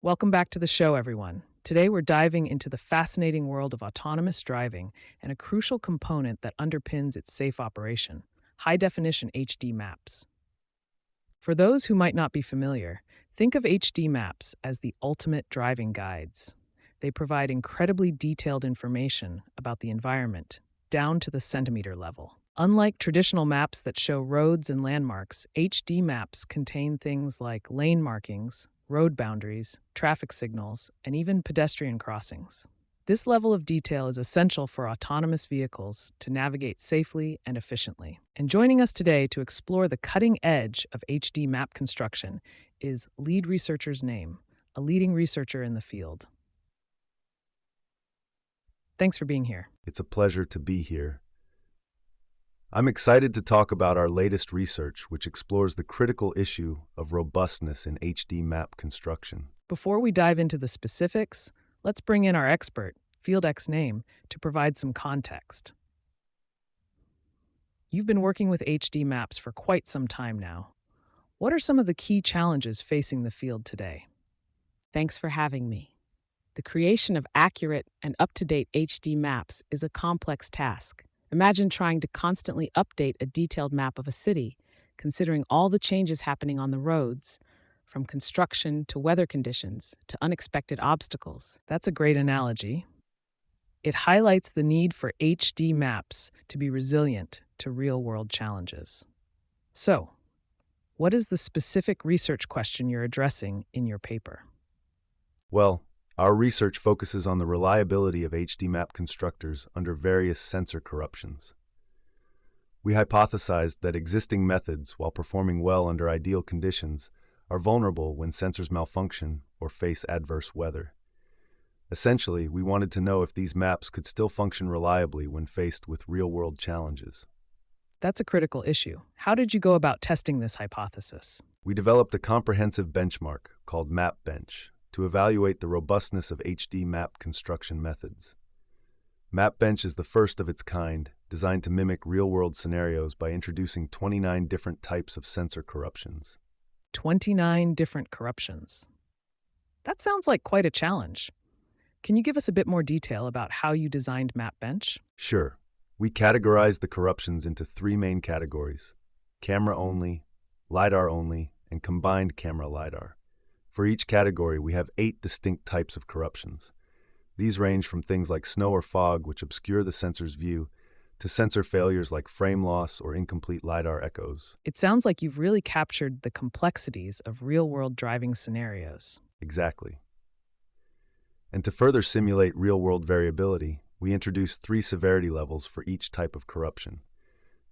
Welcome back to the show, everyone. Today, we're diving into the fascinating world of autonomous driving and a crucial component that underpins its safe operation: high definition HD maps. For those who might not be familiar, think of HD maps as the ultimate driving guides. They provide incredibly detailed information about the environment, down to the centimeter level. Unlike traditional maps that show roads and landmarks, HD maps contain things like lane markings, road boundaries, traffic signals, and even pedestrian crossings. This level of detail is essential for autonomous vehicles to navigate safely and efficiently. And joining us today to explore the cutting edge of HD map construction is lead researcher's name, a leading researcher in the field. Thanks for being here. It's a pleasure to be here. I'm excited to talk about our latest research, which explores the critical issue of robustness in HD map construction. Before we dive into the specifics, let's bring in our expert, FieldX Name, to provide some context. You've been working with HD maps for quite some time now. What are some of the key challenges facing the field today? Thanks for having me. The creation of accurate and up-to-date HD maps is a complex task. Imagine trying to constantly update a detailed map of a city, considering all the changes happening on the roads, from construction to weather conditions to unexpected obstacles. That's a great analogy. It highlights the need for HD maps to be resilient to real-world challenges. So, what is the specific research question you're addressing in your paper? Well, our research focuses on the reliability of HD map constructors under various sensor corruptions. We hypothesized that existing methods, while performing well under ideal conditions, are vulnerable when sensors malfunction or face adverse weather. Essentially, we wanted to know if these maps could still function reliably when faced with real-world challenges. That's a critical issue. How did you go about testing this hypothesis? We developed a comprehensive benchmark called MapBench to evaluate the robustness of HD map construction methods. MapBench is the first of its kind, designed to mimic real-world scenarios by introducing 29 different types of sensor corruptions. 29 different corruptions. That sounds like quite a challenge. Can you give us a bit more detail about how you designed MapBench? Sure. We categorized the corruptions into three main categories: camera only, LiDAR only, and combined camera LiDAR. For each category, we have 8 distinct types of corruptions. These range from things like snow or fog, which obscure the sensor's view, to sensor failures like frame loss or incomplete LiDAR echoes. It sounds like you've really captured the complexities of real-world driving scenarios. Exactly. And to further simulate real-world variability, we introduced 3 severity levels for each type of corruption.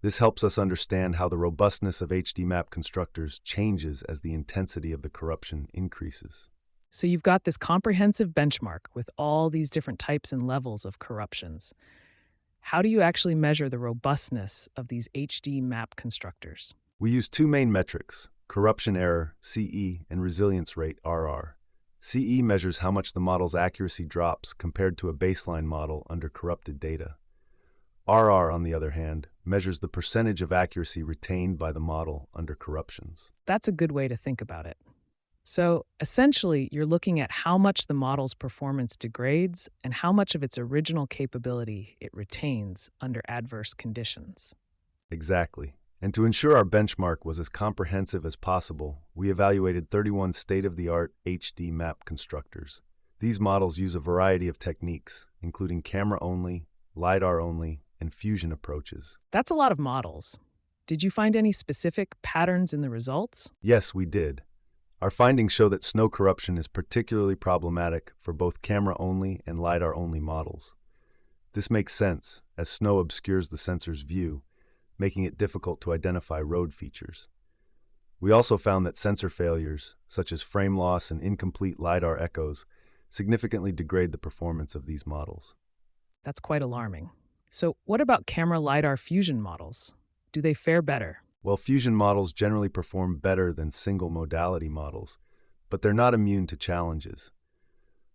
This helps us understand how the robustness of HD map constructors changes as the intensity of the corruption increases. So you've got this comprehensive benchmark with all these different types and levels of corruptions. How do you actually measure the robustness of these HD map constructors? We use 2 main metrics: corruption error, CE, and resilience rate, RR. CE measures how much the model's accuracy drops compared to a baseline model under corrupted data. RR, on the other hand, measures the percentage of accuracy retained by the model under corruptions. That's a good way to think about it. So, essentially, you're looking at how much the model's performance degrades and how much of its original capability it retains under adverse conditions. Exactly. And to ensure our benchmark was as comprehensive as possible, we evaluated 31 state-of-the-art HD map constructors. These models use a variety of techniques, including camera-only, LiDAR-only, and fusion approaches. That's a lot of models. Did you find any specific patterns in the results? Yes, we did. Our findings show that snow corruption is particularly problematic for both camera-only and LiDAR-only models. This makes sense, as snow obscures the sensor's view, making it difficult to identify road features. We also found that sensor failures, such as frame loss and incomplete LiDAR echoes, significantly degrade the performance of these models. That's quite alarming. So, what about camera LiDAR fusion models? Do they fare better? Well, fusion models generally perform better than single-modality models, but they're not immune to challenges.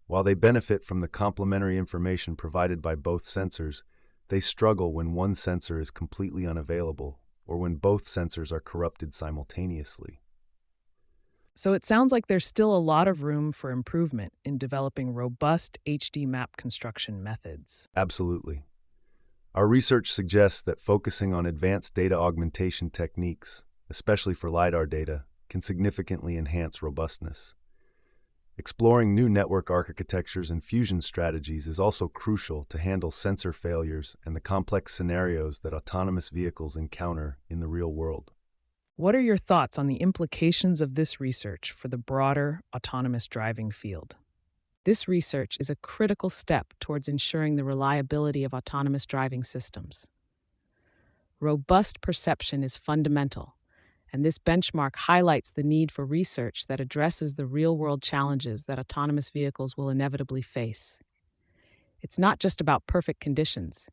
While they benefit from the complementary information provided by both sensors, they struggle when one sensor is completely unavailable or when both sensors are corrupted simultaneously. So it sounds like there's still a lot of room for improvement in developing robust HD map construction methods. Absolutely. Our research suggests that focusing on advanced data augmentation techniques, especially for LiDAR data, can significantly enhance robustness. Exploring new network architectures and fusion strategies is also crucial to handle sensor failures and the complex scenarios that autonomous vehicles encounter in the real world. What are your thoughts on the implications of this research for the broader autonomous driving field? This research is a critical step towards ensuring the reliability of autonomous driving systems. Robust perception is fundamental, and this benchmark highlights the need for research that addresses the real-world challenges that autonomous vehicles will inevitably face. It's not just about perfect conditions.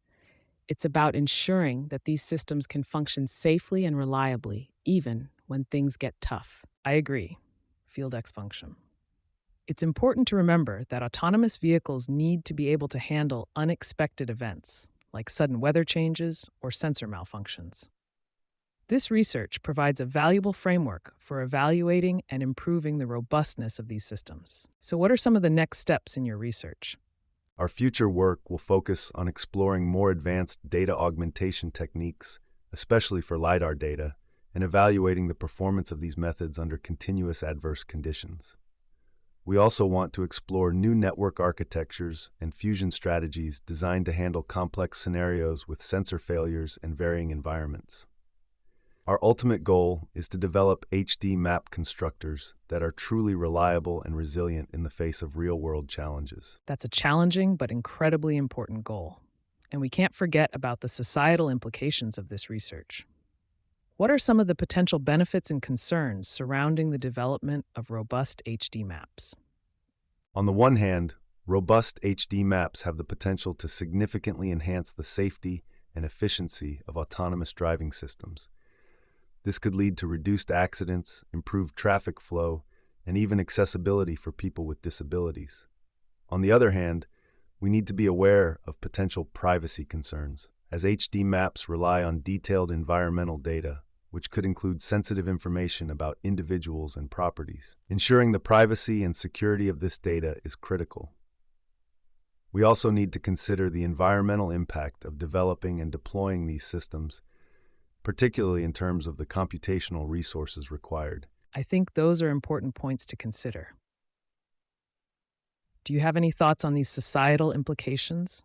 It's about ensuring that these systems can function safely and reliably, even when things get tough. I agree. Field X function. It's important to remember that autonomous vehicles need to be able to handle unexpected events, like sudden weather changes or sensor malfunctions. This research provides a valuable framework for evaluating and improving the robustness of these systems. So, what are some of the next steps in your research? Our future work will focus on exploring more advanced data augmentation techniques, especially for LiDAR data, and evaluating the performance of these methods under continuous adverse conditions. We also want to explore new network architectures and fusion strategies designed to handle complex scenarios with sensor failures and varying environments. Our ultimate goal is to develop HD map constructors that are truly reliable and resilient in the face of real-world challenges. That's a challenging but incredibly important goal. And we can't forget about the societal implications of this research. What are some of the potential benefits and concerns surrounding the development of robust HD maps? On the one hand, robust HD maps have the potential to significantly enhance the safety and efficiency of autonomous driving systems. This could lead to reduced accidents, improved traffic flow, and even accessibility for people with disabilities. On the other hand, we need to be aware of potential privacy concerns, as HD maps rely on detailed environmental data, which could include sensitive information about individuals and properties. Ensuring the privacy and security of this data is critical. We also need to consider the environmental impact of developing and deploying these systems, particularly in terms of the computational resources required. I think those are important points to consider. Do you have any thoughts on these societal implications?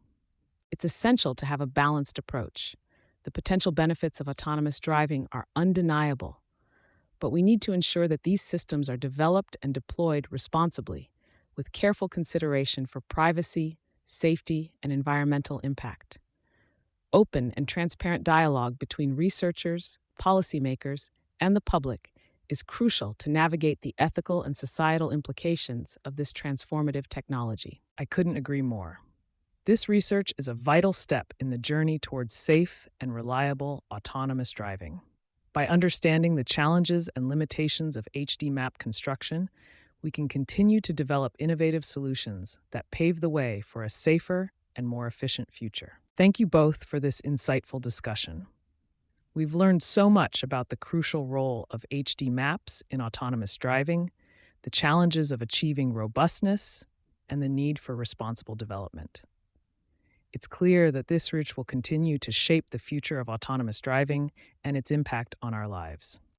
It's essential to have a balanced approach. The potential benefits of autonomous driving are undeniable, but we need to ensure that these systems are developed and deployed responsibly, with careful consideration for privacy, safety, and environmental impact. Open and transparent dialogue between researchers, policymakers, and the public is crucial to navigate the ethical and societal implications of this transformative technology. I couldn't agree more. This research is a vital step in the journey towards safe and reliable autonomous driving. By understanding the challenges and limitations of HD map construction, we can continue to develop innovative solutions that pave the way for a safer and more efficient future. Thank you both for this insightful discussion. We've learned so much about the crucial role of HD maps in autonomous driving, the challenges of achieving robustness, and the need for responsible development. It's clear that this research will continue to shape the future of autonomous driving and its impact on our lives.